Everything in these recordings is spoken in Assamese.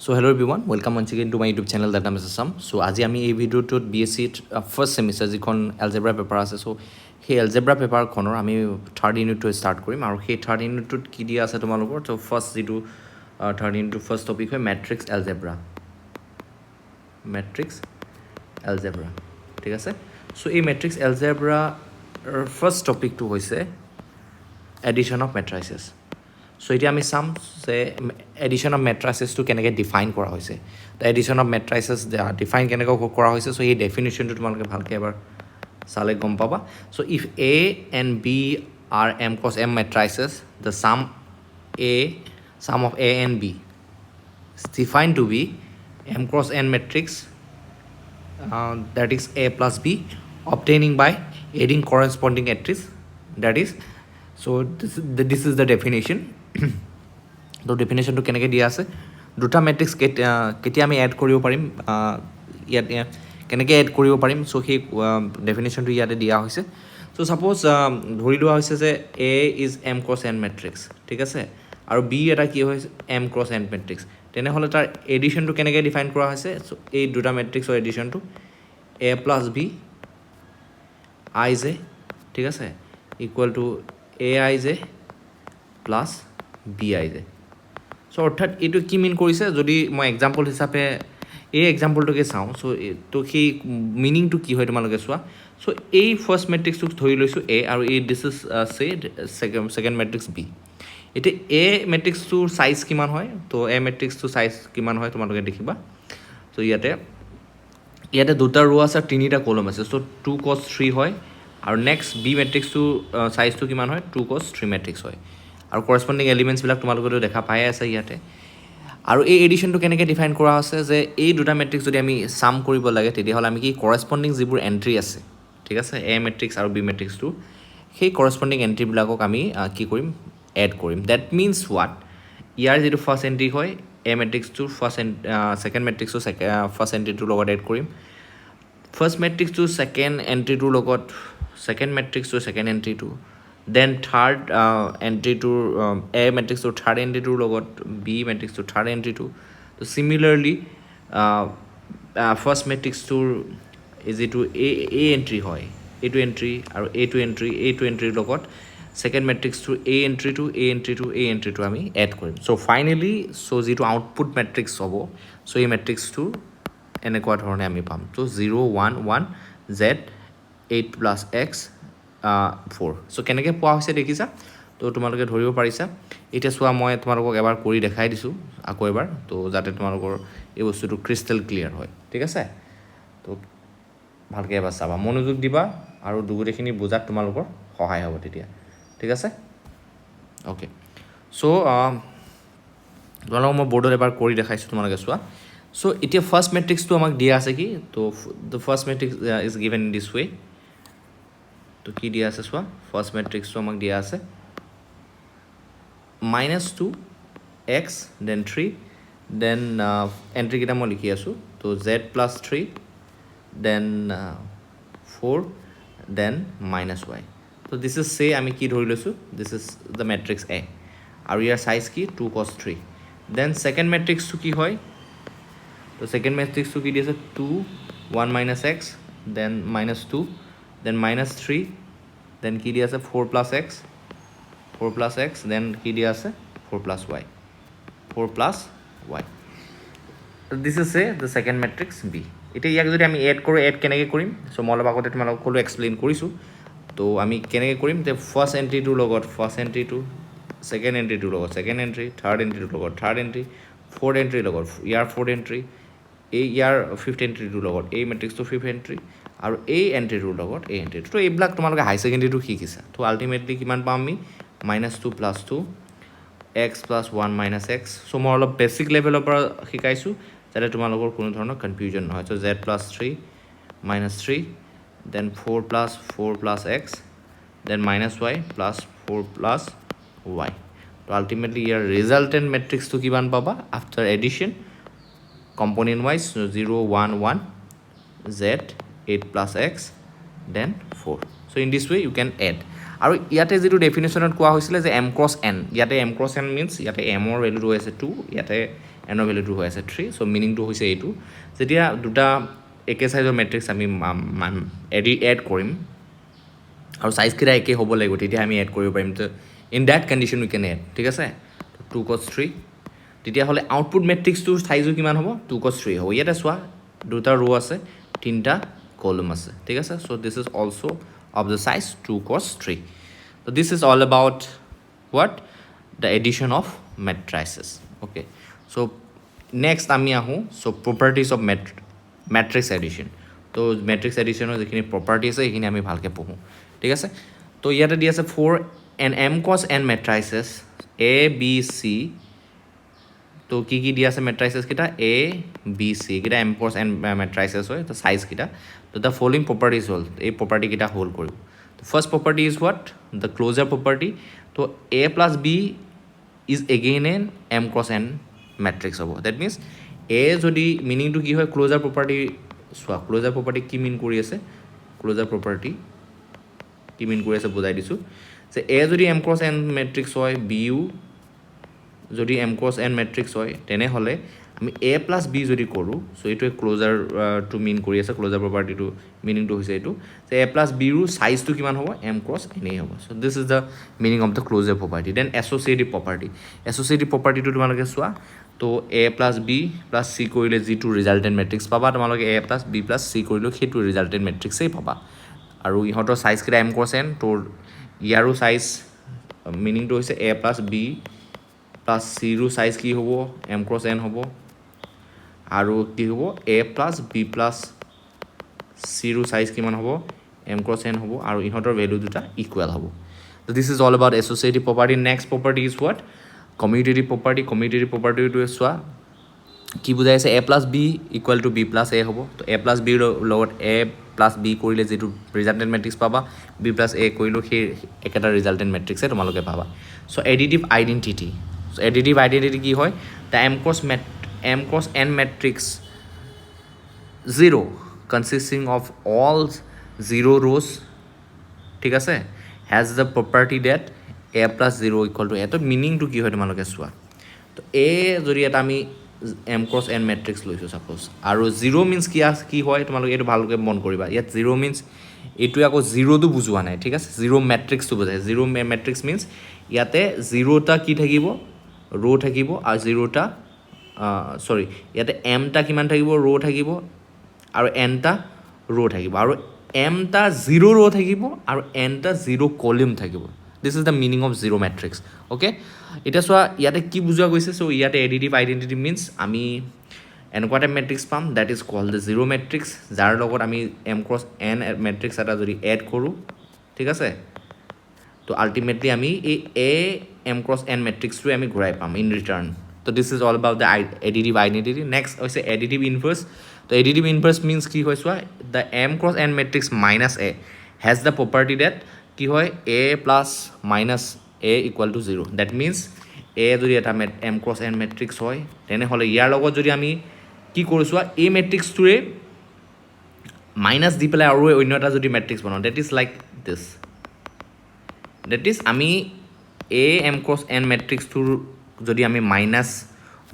So hello everyone, welcome once again to my YouTube channel that name is Assam. So আজি আমি এই ভিডিওটোত BSc ফার্স্ট সেমিস্টার যিখন এলজেব্রা পেপার আছে সো সেই এলজেব্রা পেপাৰখনৰ আমি থাৰ্ড ইউনিটটো স্টাৰ্ট কৰিম আৰু সেই থাৰ্ড ইউনিটটোত কি দিয়া আছে তোমালোকৰ তো ফাৰ্স্ট যিটো থাৰ্ড ইউনিটৰ ফাৰ্স্ট টপিক হয় ম্যাট্ৰিক্স এলজেব্ৰা ঠিক আছে সো এই ম্যাট্ৰিক্স এলজেব্ৰা ফাৰ্স্ট টপিকটো হৈছে এডিশন অফ ম্যাট্ৰিসেছ সো এতিয়া আমি চাম যে এডিশন অফ ম্যাট্ৰিসেছটো কেনেকৈ ডিফাইন কৰা হৈছে তো এডিশন অফ ম্যাট্ৰিসেছ ডিফাইন কেনেকৈ কৰা হৈছে সো এই ডেফিনেশ্যনটো তোমালোকে ভালকৈ এবাৰ চালে গম পাবা so if A and B are M cos M matrices the sum of A and B is defined to be M cross N matrix that is A plus B obtaining by adding corresponding matrix that is so this is the definition তো ডেফিনেশ্যনটো কেনেকৈ দিয়া আছে দুটা মেট্ৰিক্স কেতিয়া আমি এড কৰিব পাৰিম ইয়াত কেনেকৈ এড কৰিব পাৰিম চ' সেই ডেফিনেশ্যনটো ইয়াতে দিয়া হৈছে চ' ছাপ'জ ধৰি লোৱা হৈছে যে A is M cross N matrix ঠিক আছে আৰু বি এটা কি হৈছে এম ক্ৰছ এন মেট্ৰিক্স তেনেহ'লে তাৰ এডিশ্যনটো কেনেকৈ ডিফাইন কৰা হৈছে চ' এই দুটা মেট্ৰিক্সৰ এডিশ্যনটো A plus B I J ঠিক আছে equal to A I J plus B I J so' অৰ্থাৎ এইটো কি মিন কৰিছে যদি মই এক্সাম্পল হিচাপে এই এক্সাম্পলটোকে চাওঁ চ' তো সেই মিনিংটো কি হয় তোমালোকে চোৱা চ' এই ফাৰ্ষ্ট মেট্ৰিক্সটোক ধৰি লৈছোঁ এ আৰু এই this is second matrix B এতিয়া এ মেট্ৰিক্সটোৰ চাইজ কিমান হয় তো এ মেট্ৰিক্সটোৰ চাইজ কিমান হয় তোমালোকে দেখিবা চ' ইয়াতে দুটা ৰ' আছে তিনিটা কলম আছে চ' 2 cos 3 হয় আৰু নেক্সট বি মেট্ৰিক্সটোৰ চাইজটো কিমান হয় 2 cos 3 মেট্ৰিক্স হয় আৰু কৰস্পণ্ডিং এলিমেণ্টছবিলাক তোমালোকেতো দেখা পাই আছে ইয়াতে আৰু এই এডিশ্যনটো কেনেকৈ ডিফাইন কৰা আছে যে এই দুটা মেট্ৰিক্স যদি আমি চাম কৰিব লাগে তেতিয়াহ'লে আমি কি কৰস্পণ্ডিং যিবোৰ এণ্ট্ৰি আছে ঠিক আছে এ মেট্ৰিক্স আৰু বি মেট্ৰিক্সটো সেই কৰস্পণ্ডিং এণ্ট্ৰিবিলাকক আমি কি কৰিম এড কৰিম ডেট মিনছ হোৱাট ইয়াৰ যিটো ফাৰ্ষ্ট এণ্ট্ৰি হয় এ মেট্ৰিক্সটোৰ ছেকেণ্ড মেট্ৰিক্সটো ফাৰ্ষ্ট এণ্ট্ৰিটোৰ লগত এড কৰিম ফাৰ্ষ্ট মেট্ৰিক্সটো ছেকেণ্ড এণ্ট্ৰিটোৰ লগত ছেকেণ্ড মেট্ৰিক্সটো ছেকেণ্ড এণ্ট্ৰিটো দেন থাৰ্ড এণ্ট্ৰিটোৰ এ মেট্ৰিক্সটোৰ থাৰ্ড এণ্ট্ৰিটোৰ লগত বি মেট্ৰিক্সটোৰ থাৰ্ড এণ্ট্ৰিটো তো চিমিলাৰলি ফাৰ্ষ্ট মেট্ৰিক্সটোৰ যিটো এ এণ্ট্ৰি হয় এইটো এণ্ট্ৰি আৰু এইটো এণ্ট্ৰিৰ লগত ছেকেণ্ড মেট্ৰিক্সটোৰ এ এণ্ট্ৰিটো আমি এড কৰিম চ' ফাইনেলি চ' যিটো আউটপুট মেট্ৰিক্স হ'ব চ' এই মেট্ৰিক্সটো এনেকুৱা ধৰণে আমি পাম ত' 0 1 1 Z 8 প্লাছ এক্স 4 চ' কেনেকৈ পোৱা হৈছে দেখিছা তো তোমালোকে ধৰিব পাৰিছা এতিয়া চোৱা মই তোমালোকক এবাৰ কৰি দেখাই দিছোঁ আকৌ এবাৰ তো যাতে তোমালোকৰ এই বস্তুটো ক্ৰিষ্টেল ক্লিয়াৰ হয় ঠিক আছে তো ভালকৈ এবাৰ চাবা মনোযোগ দিবা আৰু গোটেইখিনি বুজাত তোমালোকৰ সহায় হ'ব তেতিয়া ঠিক আছে অ'কে চ' তোমালোকক মই বৰ্ডত এবাৰ কৰি দেখাইছোঁ তোমালোকে চোৱা চ' এতিয়া ফাৰ্ষ্ট মেট্ৰিক্সটো আমাক দিয়া আছে কি তো the first matrix is given in this way তো কি দিয়া আছে চোৱা ফাৰ্ষ্ট মেট্ৰিক্সটো আমাক দিয়া আছে -2 x দেন 3 দেন এণ্ট্ৰিকেইটা মই লিখি আছোঁ তো Z plus 3 then 4 then -y তো দিছ ইজ চে আমি কি ধৰি লৈছোঁ this is the matrix A আৰু ইয়াৰ চাইজ কি 2 cos 3 দেন ছেকেণ্ড মেট্ৰিক্সটো কি হয় তো ছেকেণ্ড মেট্ৰিক্সটো কি দি আছে 2 1 - x দেন -2 দেন -3 দেন কি দি আছে 4 plus x দেন কি দি আছে 4 plus y this is A the second matrix B এতিয়া ইয়াক যদি আমি এড কৰোঁ এড কেনেকৈ কৰিম চ' মই অলপ আগতে তোমালোকক ক'লোঁ এক্সপ্লেইন কৰিছোঁ তো আমি কেনেকৈ কৰিম যে ফাৰ্ষ্ট এণ্ট্ৰিটোৰ লগত ফাৰ্ষ্ট এণ্ট্ৰিটো ছেকেণ্ড এণ্ট্ৰিটোৰ লগত ছেকেণ্ড এণ্ট্ৰি থাৰ্ড এণ্ট্ৰিটোৰ লগত থাৰ্ড এণ্ট্ৰি ফ'ৰ্থ এণ্ট্ৰিৰ লগত year fourth entry year fifth এণ্ট্ৰিটোৰ লগত এই মেট্ৰিক্সটো ফিফ্থ এণ্ট্ৰি আৰু এই এণ্ট্ৰিটোৰ লগত এই এণ্ট্ৰিটো তো এইবিলাক তোমালোকে হাই ছেকেণ্ডেৰীটো শিকিছা তো আল্টিমেটলি কিমান পাম আমি -2 + 2 x + 1 - x চ' মই অলপ বেছিক লেভেলৰ পৰা শিকাইছোঁ যাতে তোমালোকৰ কোনো ধৰণৰ কনফিউজন নহয় so' Z + 3 -3 then 4 + x then -y plus 4 + y তো আল্টিমেটলি ইয়াৰ ৰিজাল্টেণ্ট মেট্ৰিক্সটো কিমান পাবা after addition component wise 0 1 1 Z 8 plus x then 4 so in this way you can add আৰু ইয়াতে যেটো ডেফিনেশনত কোৱা হৈছিল যে m cross n ইয়াতে m cross n means ইয়াতে m ৰ ভ্যালু ৰৈছে 2 ইয়াতে এনৰ ভেলুটো হৈ আছে 3 সো মিনিংটো হৈছে এইটো যেতিয়া দুটা একে সাইজৰ মেট্ৰিক্স আমি এড কৰিম আৰু সাইজ কিটা একে হ'ব লাগিব তেতিয়া আমি এড কৰিব পাৰিম তো in that condition we can add ঠিক আছে 2 cos 3 তেতিয়া হলে আউটপুট মেট্ৰিক্সটোৰ সাইজো কিমান হ'ব 2 cos 3 হ'ব ইয়াতে চোৱা দুটা ৰো আছে তিনটা কলম আছে ঠিক আছে so this is also of the size 2 cos 3 so this is all about what the addition of matrices okay so next আমি আহো so properties of matrix addition তো matrix addition er jekhini property ase ekhini ami bhalke pohu ঠিক আছে তো ইয়াতে দি আছে 4 and m cos n matrices a b c তো কি কি দি আছে matrices kita a b c kita m cos n matrices hoy to size kita তো the following properties hol ei property kita hol koribo the first property is what the closure property to a plus b is again an m cross n matrix hobo that means a jodi meaning to ki hoy closure property so closure property ki mean kori ase closure property কি মিন কৰি আছে বুজাই দিছো যে a যদি m cross n matrix হয় b u যদি m cross n matrix হয় তেনে হলে আমি a plus b যদি কৰো সো এটো ক্লোজাৰ টু মিন কৰি আছে ক্লোজাৰ প্ৰপাৰ্টি টু মিনিং টু হৈছে এটো যে a plus b ৰ সাইজ টু কিমান হ'ব m cross n হ'ব so this is the meaning of the closure property then associative property টু তোমালোকে চোৱা তো a plus b plus c কৰিলে যি টু ৰিজাল্টেন্ট মেট্ৰিক্স পাবা তোমালোকে a plus b plus c কৰিলে হেতু ৰিজাল্টেন্ট মেট্ৰিক্সই পাবা আৰু ইহঁতৰ সাইজ কিটা m cos n তোৰ ইয়াৰো সাইজ মিনিং টু হৈছে a plus b plus c ৰ সাইজ কি হ'ব m cos n হ'ব আৰু কি হ'ব a plus b plus c ৰ সাইজ কিমান হ'ব m cos n হ'ব আৰু ইহঁতৰ ভ্যালু দুটা ইকুয়াল হ'ব so this is all about associative property next property is what commutative property to চোৱা কি বুজাই আছে a plus b equal to b plus a হ'ব তো a plus b ৰ লগত a plus b কৰিলে যেটো ৰিজাল্টেন্ট মেট্ৰিক্স পাবা b plus a কৰিলো হে একটা ৰিজাল্টেন্ট মেট্ৰিক্স তোমালোকে পাবা সো এডিটিভ আইডেন্টিটি কি হয় the m cross n matrix 0 consisting of all 0 rows ঠিক আছে has the property that a plus 0 equal to a তো মিনিং টু কি হয় তোমালোকে চোৱা তো a যদি এটা আমি m cross n matrix লৈছো সাপোজ আৰু 0 means কি হয় তোমালোকে এটো ভালকৈ মন কৰিবা ইয়াত 0 means এটো আকৌ 0 তো বুজোৱা নাই ঠিক আছে 0 matrix তো বুজায় 0 matrix means ইয়াতে 0 টা কি থাকিব ৰো থাকিব আৰু 0 টা সৰি ইয়াতে m টা কিমান থাকিব ৰো থাকিব আৰু n টা ৰো থাকিব আৰু m টা 0 ৰো থাকিব আৰু n টা 0 কলাম থাকিব this is the meaning of zero matrix okay এটা সোয়া ইয়াতে কি বুজোৱা গৈছে সো ইয়াতে এডিটিভ আইডেন্টিটি means আমি এনেকুৱা মেট্ৰিক্স পাম that is called the zero matrix যাৰ লগত আমি m cross n matrix এটা যদি এড কৰো ঠিক আছে তো আলটিমেটলি আমি এই a m cross n matrix টো আমি ঘূৰাই পাম in return so this is all about the additive identity next হৈছে additive inverse তো additive inverse means কি হয় সোয়া the m cross n matrix minus a has the property that কি হয় a plus minus a equal to 0 that means a যদি এটা m cross n matrix হয় তেনে হলে ইয়াৰ লগত যদি আমি কি কৰিছো a matrix টোৰে মাইনাস দি পেলাই আৰু অন্য এটা যদি matrix বনাও that is like this that is আমি a m cross n matrix টোৰ যদি আমি minus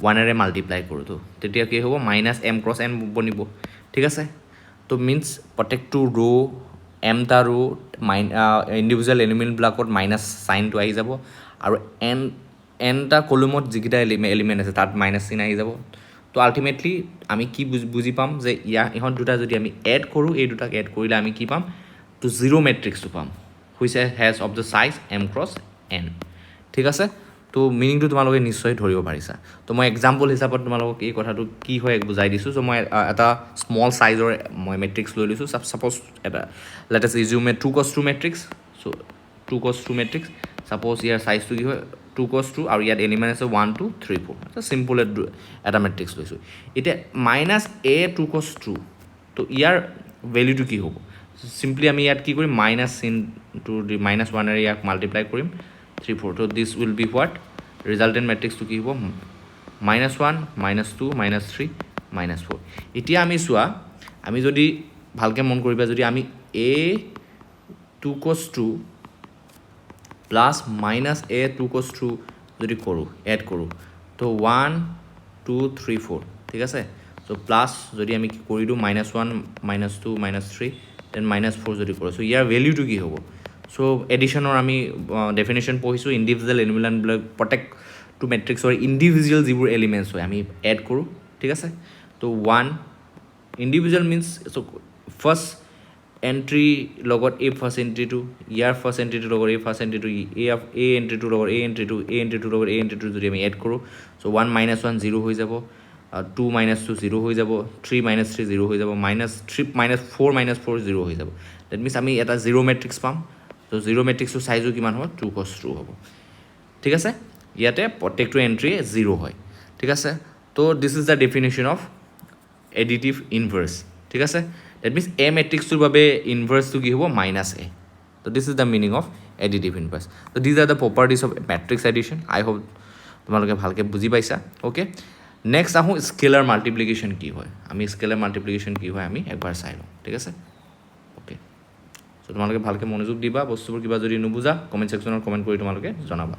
1 এৰে মাল্টিপ্লাই কৰো তো তেতিয়া কি হ'ব minus m cross n বনিব ঠিক আছে তো means প্ৰত্যেকটো ৰো m টা ৰো ইন্ডিভিজুয়াল এলিমেন্ট ব্লকত মাইনাস সাইন টু আহি যাব আৰু n টা কলমত যিকিটা এলিমেন্ট আছে তাত মাইনাস সাইন আহি যাব তো আলটিমেটলি আমি কি বুজি পাম যে ইহত দুটা যদি আমি এড কৰো এই দুটাক এড কৰিলে আমি কি পাম তো জিরো ম্যাট্রিক্স তো পাম which has of the size m cross n ঠিক আছে তো মিনিং টু তোমালোকে নিশ্চয় ধৰিব পাৰিছা তো মই এক্সাম্পল হিচাপত তোমালোকক এই কথাটো কি হয় বুজাই দিছো সো মই এটা স্মল সাইজৰ মই ম্যাট্ৰিক্স লৈ লৈছো সাপোজ এটা let us assume a 2 cos 2 matrix so 2 cos 2 matrix suppose year size two কি হয় 2 cos 2 আৰু ইয়াত এলিমেন্ট আছে 1 2 3 4 এটা সিম্পল এটা ম্যাট্ৰিক্স লৈছো এটা minus a 2 cos 2 তো ইয়াৰ ভ্যালুটো কি হ'ব সিম্পলি আমি ইয়াত কি কৰিম minus into the -1 এৰ ইয়াক মাল্টিপ্লাই কৰিম 3 4 so this will be what resultant matrix to কি হ'ব -1 -2 -3 -4 এতিয়া আমি চোৱা আমি যদি ভালকে মন কৰিবা যদি আমি a 2 cos 2 plus minus a 2 cos 2 যদি কৰো এড কৰো তো 1 2 3 4 ঠিক আছে সো প্লাস যদি আমি কি কৰি দিওঁ -1 -2 -3 দেন -4 যদি কৰোঁ সো ইয়াৰ ভেলিউটো কি হ'ব সো এডিশ্যনৰ আমি ডেফিনেশ্যন পঢ়িছোঁ ইণ্ডিভিজুৱেল এলিমেণ্টবিলাক প্ৰত্যেকটো মেট্ৰিক্সৰ ইণ্ডিভিজুৱেল যিবোৰ এলিমেণ্টছ হয় আমি এড কৰোঁ ঠিক আছে তো 1 individual means so first entry লগত এই ফাৰ্ষ্ট এণ্ট্ৰিটো ইয়াৰ ফাৰ্ষ্ট এণ্ট্ৰিটোৰ লগত এই ফাৰ্ষ্ট এণ্ট্ৰিটো এই এণ্ট্ৰিটোৰ লগত এই এণ্ট্ৰিটোৰ লগত এই এণ্ট্ৰিটো যদি আমি এড কৰোঁ চ' 1 - 1 0 হৈ যাব 2 - 2 0 হৈ যাব 3 - 3 0 হৈ যাব -4 -4 0 হৈ যাব ডেট মিনছ আমি এটা জিৰ' মেট্ৰিক্স পাম ত' জিৰ' মেট্ৰিক্সটোৰ চাইজো কিমান হ'ব 2 cos 2 হ'ব ঠিক আছে ইয়াতে প্ৰত্যেকটো এণ্ট্ৰিয়ে 0 হয় ঠিক আছে তো this is the definition of additive inverse ঠিক আছে ডেট মিনছ এ মেট্ৰিক্সটোৰ বাবে ইনভাৰ্ছটো কি হ'ব -a তো this is the meaning of additive inverse তো these are the properties of matrix addition I hope তোমালোকে ভালকৈ বুজি পাইছা অ'কে নেক্সট আহোঁ স্কেলাৰ মাল্টিপ্লিকেশ্যন কি হয় আমি স্কেলাৰ মাল্টিপ্লিকেশ্যন কি হয় আমি একবাৰ চাই লওঁ ঠিক আছে অ'কে চ' তোমালোকে ভালকৈ মনোযোগ দিবা বস্তুবোৰ কিবা যদি নুবুজা কমেণ্ট ছেকশ্যনত কমেণ্ট কৰি তোমালোকে জনাবা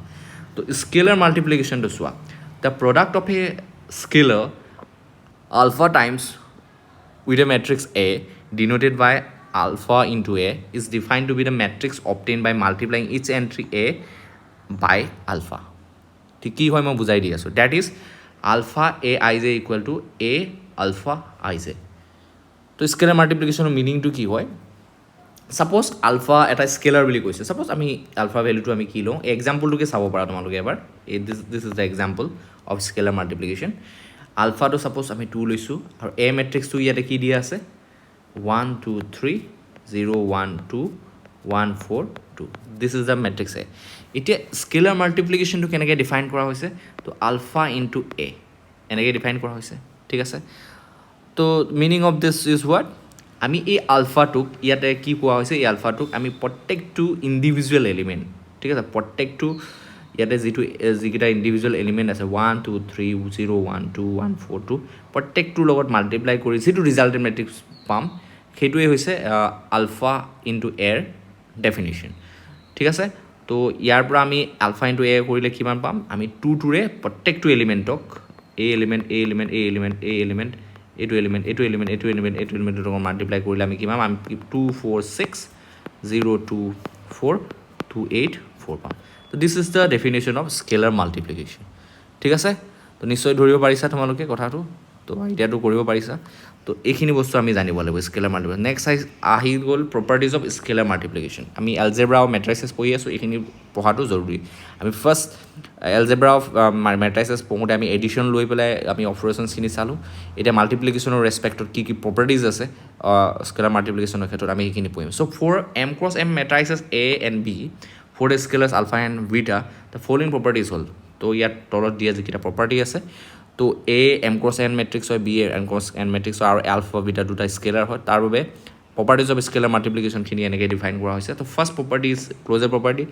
তো স্কেলাৰ মাল্টিপ্লিকেশ্যনটো চোৱা the product of A scalar alpha times with a matrix A denoted by alpha into A is defined to be the matrix obtained by multiplying each entry A by alpha. ঠিক কি হয় মই বুজাই দি আছোঁ that is alpha A I J equal to A alpha I J তো স্কেলাৰ মাল্টিপ্লিকেশ্যনৰ মিনিংটো কি হয় ছাপ'জ আলফা এটা স্কেলাৰ বুলি কৈছে ছাপ'জ আমি আলফা ভেলুটো আমি কি লওঁ এক্সাম্পলটোকে চাব পাৰা তোমালোকে এবাৰ this is the example of scalar multiplication আলফাটো ছাপ'জ আমি 2 লৈছোঁ আৰু এ মেট্ৰিক্সটো ইয়াতে কি দিয়া আছে 1 2 3 0 1 2 1 4 2 দিছ ইজ দ্য মেট্ৰিক্স এ এতিয়া স্কেলাৰ মাল্টিপ্লিকেশ্যনটো কেনেকৈ ডিফাইন কৰা হৈছে তো আলফা ইনটু এ এনেকৈ ডিফাইন কৰা হৈছে ঠিক আছে তো meaning of this is what আমি এই আলফাটোক ইয়াতে কি কোৱা হৈছে এই আলফাটোক আমি প্ৰত্যেকটো ইণ্ডিভিজুৱেল এলিমেণ্ট ঠিক আছে প্ৰত্যেকটো ইয়াতে যিকেইটা ইণ্ডিভিজুৱেল এলিমেণ্ট আছে 1 2 3 0 1 2 1 4 2 প্ৰত্যেকটোৰ লগত মাল্টিপ্লাই কৰি যিটো ৰিজাল্টেণ্ট মেট্ৰিক্স পাম সেইটোৱে হৈছে আলফা ইনটু এৰ ডেফিনেশ্যন ঠিক আছে তো ইয়াৰ পৰা আমি আলফা ইনটু এ কৰিলে কিমান পাম আমি 2টোৰে প্ৰত্যেকটো এলিমেণ্টক এইটো এলিমেণ্টৰ লগত মাল্টিপ্লাই কৰিলে আমি কিমান আমি 2 4 6 0 2 4 2 8 4 পাম তো this is the definition of scalar multiplication ঠিক আছে তো নিশ্চয় ধৰিব পাৰিছা তোমালোকে কথাটো তো আইডিয়াটো কৰিব পাৰিছা তো এইখিনি বস্তু আমি জানিব লাগিব স্কেলাৰ মাল্টিপ্লিকেশ্যন নেক্সট আহি গ'ল প্ৰপাৰ্টিজ অফ স্কেলাৰ মাল্টিপ্লিকেশ্যন আমি এলজেব্ৰা আৰু মেট্ৰাইচেছ পঢ়ি আছোঁ এইখিনি পঢ়াটো জৰুৰী আমি ফাৰ্ষ্ট এলজেব্ৰা অফ মেট্ৰাইচেছ পঢ়োঁতে আমি এডিশ্যন লৈ পেলাই আমি অপাৰেশ্যনছখিনি চালোঁ এতিয়া মাল্টিপ্লিকেশ্যনৰ ৰেচপেক্টত কি কি প্ৰপাৰ্টিজ আছে স্কেলাৰ মাল্টিপ্লিকেশ্যনৰ ক্ষেত্ৰত আমি সেইখিনি পঢ়িম so' for M cross M matrices A and B for the scalars alpha and beta the following properties হ'ল তো ইয়াত তলত দিয়া যিকেইটা প্ৰপাৰ্টি আছে তো A M cross N matrix হয় B M cross N matrix হয় আৰু আলফা বিটা দুটা স্কেলাৰ হয় তাৰ বাবে প্ৰপাৰ্টিজ অফ স্কেলাৰ মাল্টিপ্লিকেশ্যনখিনি এনেকৈ ডিফাইন কৰা হৈছে তো first property is closure property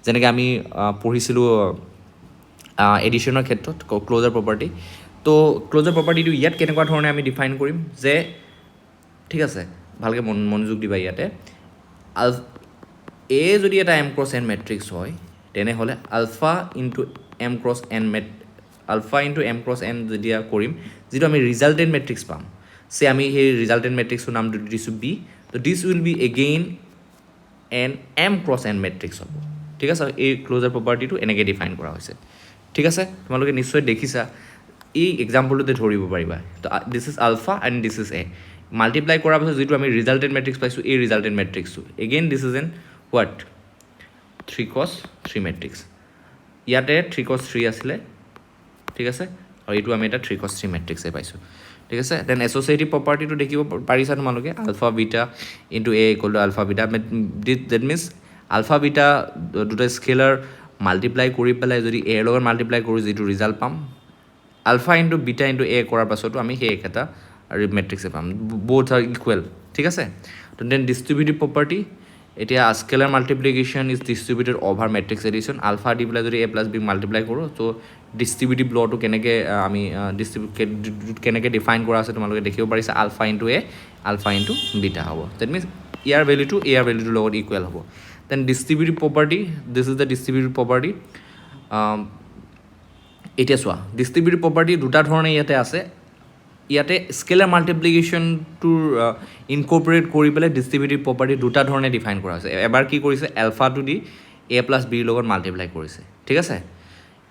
যেনেকৈ আমি পঢ়িছিলোঁ এডিশ্যনৰ ক্ষেত্ৰত ক্ল'জাৰ প্ৰপাৰ্টি তো ক্ল'জাৰ প্ৰপাৰ্টিটো ইয়াত কেনেকুৱা ধৰণে আমি ডিফাইন কৰিম যে ঠিক আছে ভালকৈ মনোযোগ দিবা ইয়াতে এ যদি এটা এম ক্ৰছ এন মেট্ৰিক্স হয় তেনেহ'লে alpha into M cross N যেতিয়া কৰিম যিটো আমি ৰিজাল্টেণ্ট মেট্ৰিক্স পাম চে আমি সেই ৰিজাল্টেণ্ট মেট্ৰিক্সৰ নামটো দিছোঁ বি তো this will be again an M cross N matrix হ'ব ঠিক আছে এই ক্ল'জাৰ প্ৰপাৰ্টিটো এনেকৈ ডিফাইন কৰা হৈছে ঠিক আছে তোমালোকে নিশ্চয় দেখিছা এই এক্সাম্পলটোতে ধৰিব পাৰিবা তো this is alpha and this is A multiply কৰাৰ পাছত যিটো আমি ৰিজাল্টেণ্ট মেট্ৰিক্স পাইছোঁ এই ৰিজাল্টেণ্ট মেট্ৰিক্সটো again this is an what 3 cos 3 matrix ইয়াতে 3 cos 3 আছিলে ঠিক আছে আৰু এইটো আমি এটা 3 cos 3 মেট্ৰিক্সে পাইছোঁ ঠিক আছে দেন এছ'চিয়েটিভ প্ৰপাৰ্টিটো দেখিব পাৰিছা তোমালোকে alpha beta into A equal to alpha beta that means alpha beta দুটা স্কেলাৰ মাল্টিপ্লাই কৰি পেলাই যদি এৰ লগত মাল্টিপ্লাই কৰোঁ যিটো ৰিজাল্ট পাম আলফা ইনটু বিটা ইনটু এ কৰাৰ পাছতো আমি সেই একেটা মেট্ৰিক্সে পাম বোথ আৰ ইকুৱেল ঠিক আছে তো দেন ডিষ্ট্ৰিবিউটিভ প্ৰপাৰ্টি এতিয়া scalar multiplication is distributed over matrix addition alpha দি পেলাই যদি এ প্লাছ বি মাল্টিপ্লাই কৰোঁ তো ডিষ্ট্ৰিবিউটিভ লটো কেনেকৈ আমি কেনেকৈ ডিফাইন কৰা আছে তোমালোকে দেখিব পাৰিছা alpha into A alpha into beta হ'ব ডেট মিনছ ইয়াৰ ভেলুটোৰ লগত ইকুৱেল হ'ব then distributive property this is the distributive property এতিয়া চোৱা ডিস্ট্ৰিবিউটিভ প্ৰপাৰ্টি দুটা ধৰণে ইয়াতে আছে ইয়াতে স্কেলাৰ মাল্টিপ্লিকেশ্যনটোৰ ইনকৰ্পৰেট কৰি পেলাই ডিস্ট্ৰিবিউটিভ প্ৰপাৰ্টি দুটা ধৰণে ডিফাইন কৰা হৈছে এবাৰ কি কৰিছে এলফাটো দি এ প্লাছ বিৰ লগত মাল্টিপ্লাই কৰিছে ঠিক আছে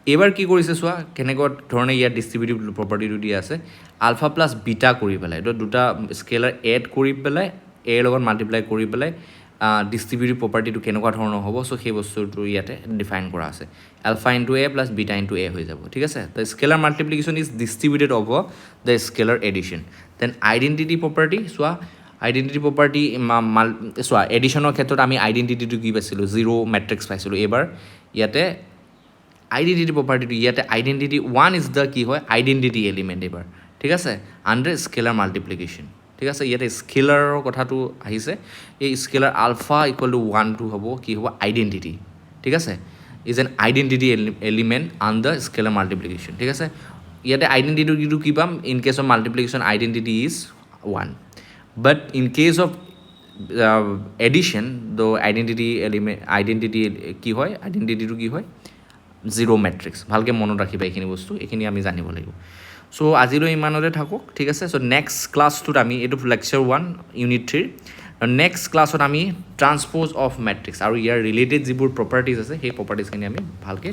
এইবাৰ কি কৰিছে চোৱা কেনেকুৱা ধৰণে ইয়াত ডিস্ট্ৰিবিউটিভ প্ৰপাৰ্টিটো দিয়া আছে আলফা প্লাছ বিটা কৰি পেলাই এইটো দুটা স্কেলাৰ এড কৰি পেলাই এৰ লগত মাল্টিপ্লাই কৰি পেলাই ডিস্ট্ৰিবিউটিভ প্ৰপাৰ্টিটো কেনেকুৱা ধৰণৰ হ'ব চ' সেই বস্তুটো ইয়াতে ডিফাইন কৰা আছে alpha into A plus beta into A হৈ যাব ঠিক আছে the scalar multiplication is distributed over the scalar addition then identity property চোৱা আইডেণ্টিটি প্ৰপাৰ্টি চোৱা এডিশ্যনৰ ক্ষেত্ৰত আমি আইডেণ্টিটিটো কি পাইছিলোঁ জিৰ' মেট্ৰিক্স পাইছিলোঁ এইবাৰ ইয়াতে আইডেণ্টিটি প্ৰপাৰ্টিটো ইয়াতে আইডেণ্টিটি ওৱান ইজ দ্য কি হয় আইডেণ্টিটি এলিমেণ্ট এইবাৰ ঠিক আছে আণ্ডাৰ স্কেলাৰ মাল্টিপ্লিকেশ্যন ঠিক আছে ইয়াতে স্কেলাৰৰ কথাটো আহিছে এই স্কেলাৰ আলফা ইকুৱেল টু ওৱানটো হ'ব কি হ'ব আইডেণ্টিটি ঠিক আছে is an identity element under scalar multiplication ঠিক আছে ইয়াতে আইডেণ্টিটিটো কি পাম in case of multiplication identity is one but in case of addition দ' আইডেণ্টিটি কি হয় আইডেণ্টিটিটো কি হয় জিৰ' মেট্ৰিক্স ভালকৈ মনত ৰাখিবা এইখিনি বস্তু এইখিনি আমি জানিব লাগিব চ' আজিলৈ ইমানতে থাকক ঠিক আছে চ' নেক্সট ক্লাছটোত আমি এইটো লেকচাৰ 1 ইউনিট 3 নেক্সট ক্লাছত আমি ট্ৰান্সপ'জ অফ মেট্ৰিক্স আৰু ইয়াৰ ৰিলেটেড যিবোৰ প্ৰপাৰ্টিজ আছে সেই প্ৰপাৰ্টিজখিনি আমি ভালকৈ